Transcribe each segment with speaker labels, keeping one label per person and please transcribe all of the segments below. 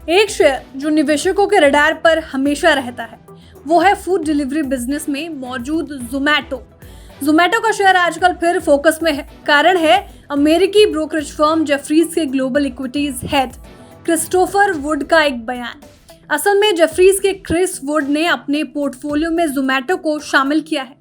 Speaker 1: एक शेयर जो निवेशकों के रडार पर हमेशा रहता है वो है फूड डिलीवरी बिजनेस में मौजूद जोमैटो का शेयर आजकल फिर फोकस में है। कारण है अमेरिकी ब्रोकरेज फर्म जेफरीज के global equities head Christopher would का एक बयान। असल में जेफरीज के क्रिस वुड ने अपने पोर्टफोलियो में जोमैटो को शामिल किया है।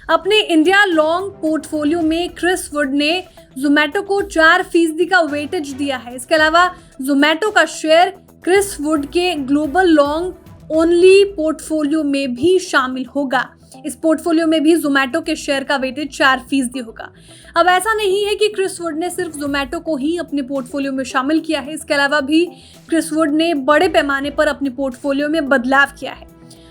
Speaker 1: अपने इंडिया लॉन्ग पोर्टफोलियो में क्रिस वुड ने जोमैटो को 4% का वेटेज दिया है। इसके अलावा जोमैटो का शेयर क्रिस वुड के ग्लोबल लॉन्ग ओनली पोर्टफोलियो में भी शामिल होगा। इस पोर्टफोलियो में भी जोमैटो के शेयर का वेटेज 4% होगा। अब ऐसा नहीं है कि क्रिस वुड ने सिर्फ जोमैटो को ही अपने पोर्टफोलियो में शामिल किया है। इसके अलावा भी क्रिस वुड ने बड़े पैमाने पर अपने पोर्टफोलियो में बदलाव किया है।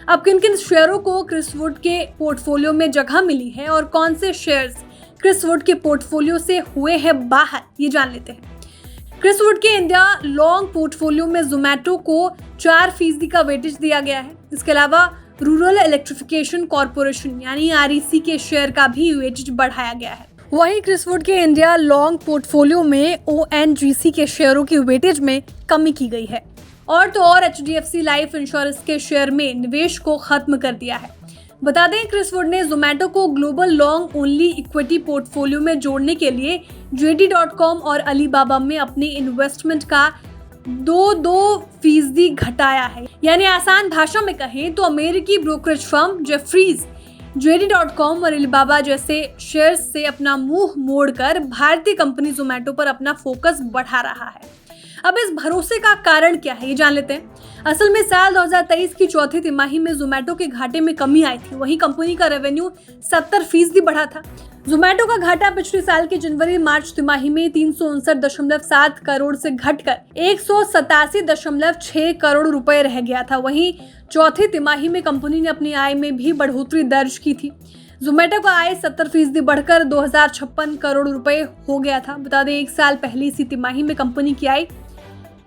Speaker 1: अब किन किन शेयरों को क्रिस वुड के पोर्टफोलियो में जगह मिली है और कौन से शेयर्स क्रिस वुड के पोर्टफोलियो से हुए हैं बाहर, ये जान लेते हैं। क्रिस वुड के इंडिया लॉन्ग पोर्टफोलियो में जोमैटो को 4% का वेटेज दिया गया है। इसके अलावा रूरल इलेक्ट्रिफिकेशन कॉर्पोरेशन यानी REC के शेयर का भी वेटेज बढ़ाया गया है। वहीं क्रिस वुड के इंडिया लॉन्ग पोर्टफोलियो में ONGC के शेयरों की वेटेज में कमी की गई है। और तो और HDFC लाइफ इंश्योरेंस के शेयर में निवेश को खत्म कर दिया है। बता दें क्रिस वुड ने जोमैटो को global long only equity portfolio में जोड़ने के लिए JD.com और अलीबाबा में अपने इन्वेस्टमेंट का 2% घटाया है। यानी आसान भाषा में कहें तो अमेरिकी ब्रोकरेज फर्म जेफरीज JD.com और अलीबाबा जैसे शेयर्स से अपना मुंह मोड़कर भारतीय कंपनी जोमैटो पर अपना फोकस बढ़ा रहा है। अब इस भरोसे का कारण क्या है, ये जान लेते हैं। असल में साल 2023 की चौथी तिमाही में जोमैटो के घाटे में कमी आई थी। वहीं कंपनी का रेवेन्यू 70% बढ़ा था। जोमैटो का घाटा पिछले साल की जनवरी मार्च तिमाही में 359.7 करोड़ से घटकर 187.6 करोड़ रुपए रह गया था। वहीं चौथी तिमाही में कंपनी ने अपनी आय में भी बढ़ोतरी दर्ज की थी। जोमैटो का आय 70% बढ़कर 2056 करोड़ रुपए हो गया था। बता दें एक साल पहले इसी तिमाही में कंपनी की आय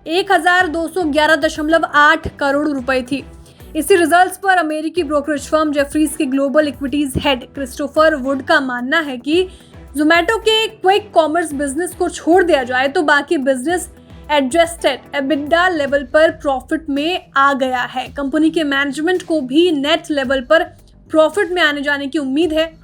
Speaker 1: 1211.8 करोड़ रुपए थी। इसी रिजल्ट्स पर अमेरिकी ब्रोकरेज फर्म जेफरीज के global equities head Christopher would का मानना है कि जोमैटो के क्विक कॉमर्स बिजनेस को छोड़ दिया जाए तो बाकी बिजनेस एडजस्टेड एबिडा लेवल पर प्रॉफिट में आ गया है। कंपनी के मैनेजमेंट को भी नेट लेवल पर प्रॉफिट में आने जाने की उम्मीद है।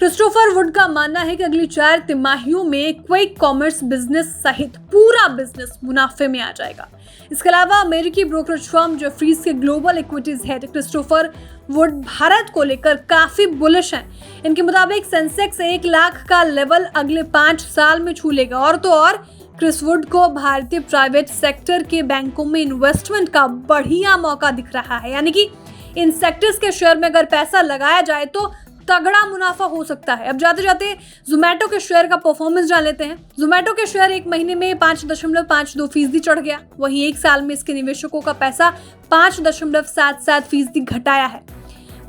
Speaker 1: क्रिस्टोफर वुड का मानना है कि अगली 4 तिमाहियों में क्विक कॉमर्स बिजनेस सहित पूरा बिजनेस मुनाफे में आ जाएगा। इसके अलावा अमेरिकी ब्रोकरेज फर्म जेफरीज के global equities head Christopher would Bharat को लेकर काफी बुलिश हैं। इनके मुताबिक सेंसेक्स 1 लाख का लेवल अगले 5 साल में छू लेगा। और तो और क्रिस वुड को भारतीय प्राइवेट सेक्टर के बैंकों में इन्वेस्टमेंट का बढ़िया मौका दिख रहा है। यानी कि इन सेक्टर्स के शेयर में अगर पैसा लगाया जाए तो तगड़ा मुनाफा हो सकता है। अब जाते जाते जोमैटो के शेयर का परफॉर्मेंस जान लेते हैं। जोमैटो के शेयर एक महीने में 5.52% चढ़ गया। वहीं एक साल में इसके निवेशकों का पैसा 5.77% घटाया है।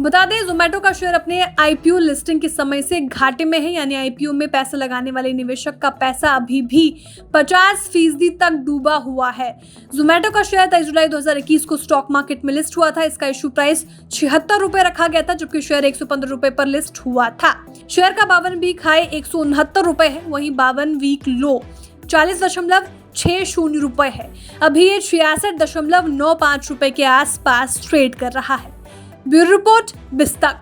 Speaker 1: बता दें जोमैटो का शेयर अपने IPO लिस्टिंग के समय से घाटे में है। यानी IPO में पैसा लगाने वाले निवेशक का पैसा अभी भी 50% तक डूबा हुआ है। जोमैटो का शेयर 23 जुलाई 2021 को स्टॉक मार्केट में लिस्ट हुआ था। इसका इशू प्राइस 76 रुपए रखा गया था, जबकि शेयर 115 रुपए पर लिस्ट हुआ था। शेयर का 52 वीक हाई 169 रुपए है। वहीं 52 वीक लो 40.60 रुपए है। अभी ये 66.95 रुपए के आसपास ट्रेड कर रहा है। Bureau report बिस्तक।